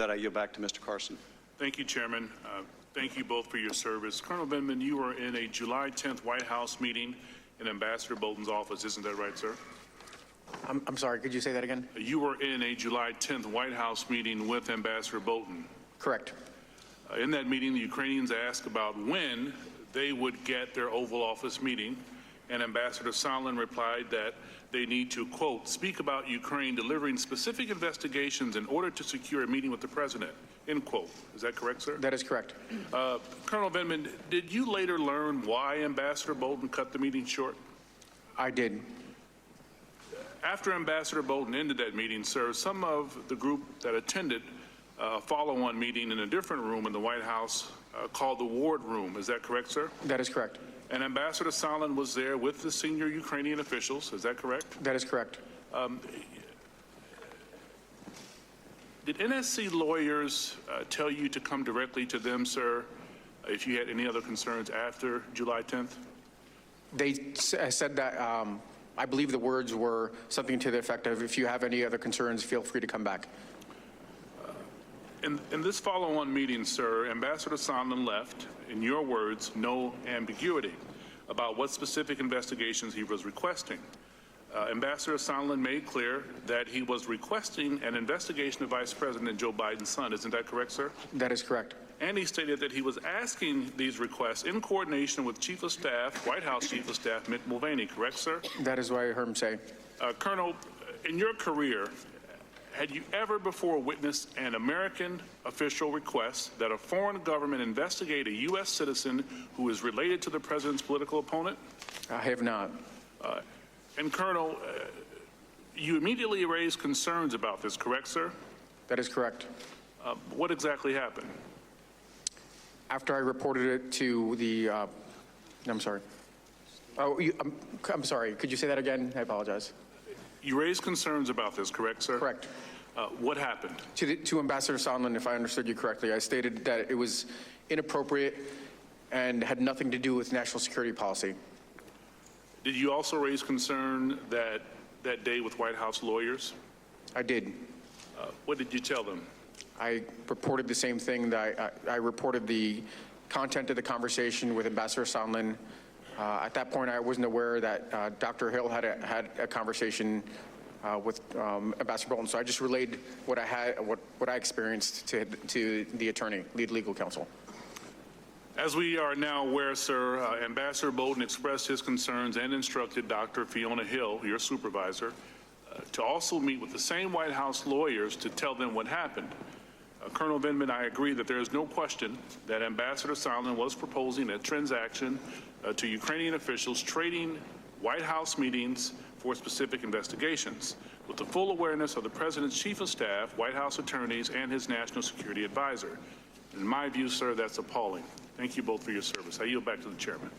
That I yield back to Mr. Carson. Thank you, Chairman. Thank you both for your service. Colonel Vindman, you were in a July 10th White House meeting in Ambassador Bolton's office. Isn't that right, sir? I'm sorry, could you say that again? You were in a July 10th White House meeting with Ambassador Bolton. Correct. In that meeting, the Ukrainians asked about when they would get their Oval Office meeting, and Ambassador Sondland replied that they need to, quote, speak about Ukraine delivering specific investigations in order to secure a meeting with the president, end quote. Is that correct, sir? That is correct. Colonel Vindman, did you later learn why Ambassador Bolton cut the meeting short? I did. After Ambassador Bolton ended that meeting, sir, some of the group that attended a follow-on meeting in a different room in the White House called the Ward Room. Is that correct, sir? That is correct. And Ambassador Sondland was there with the senior Ukrainian officials. Is that correct? That is correct. Did NSC lawyers tell you to come directly to them, sir, if you had any other concerns after July 10th? They said that, I believe the words were something to the effect of, if you have any other concerns, feel free to come back. In this follow-on meeting, sir, Ambassador Sondland left, in your words, no ambiguity about what specific investigations he was requesting. Ambassador Sondland made clear that he was requesting an investigation of Vice President Joe Biden's son. Isn't that correct, sir? That is correct. And he stated that he was asking these requests in coordination with Chief of Staff, White House Chief of Staff Mick Mulvaney, correct, sir? That is what I heard him say. Colonel, in your career, had you ever before witnessed an American official request that a foreign government investigate a U.S. citizen who is related to the president's political opponent? I have not. And Colonel, you immediately raised concerns about this, correct, sir? That is correct. What exactly happened? After I reported it to the, I'm sorry. Oh, I'm sorry. Could you say that again? I apologize. You raised concerns about this, correct, sir? Correct. What happened? To Ambassador Sondland, if I understood you correctly, I stated that it was inappropriate and had nothing to do with national security policy. Did you also raise concern that day with White House lawyers? I did. What did you tell them? I reported the same thing. That I reported the content of the conversation with Ambassador Sondland. At that point, I wasn't aware that Dr. Hill had a conversation with Ambassador Bolton. So I just relayed what I had, what I experienced to the attorney, lead legal counsel. As we are now aware, sir, Ambassador Bolton expressed his concerns and instructed Dr. Fiona Hill, your supervisor, to also meet with the same White House lawyers to tell them what happened. Colonel Vindman, I agree that there is no question that Ambassador Sondland was proposing a transaction to Ukrainian officials trading White House meetings for specific investigations, with the full awareness of the President's Chief of Staff, White House attorneys, and his National Security Advisor. In my view, sir, that's appalling. Thank you both for your service. I yield back to the Chairman.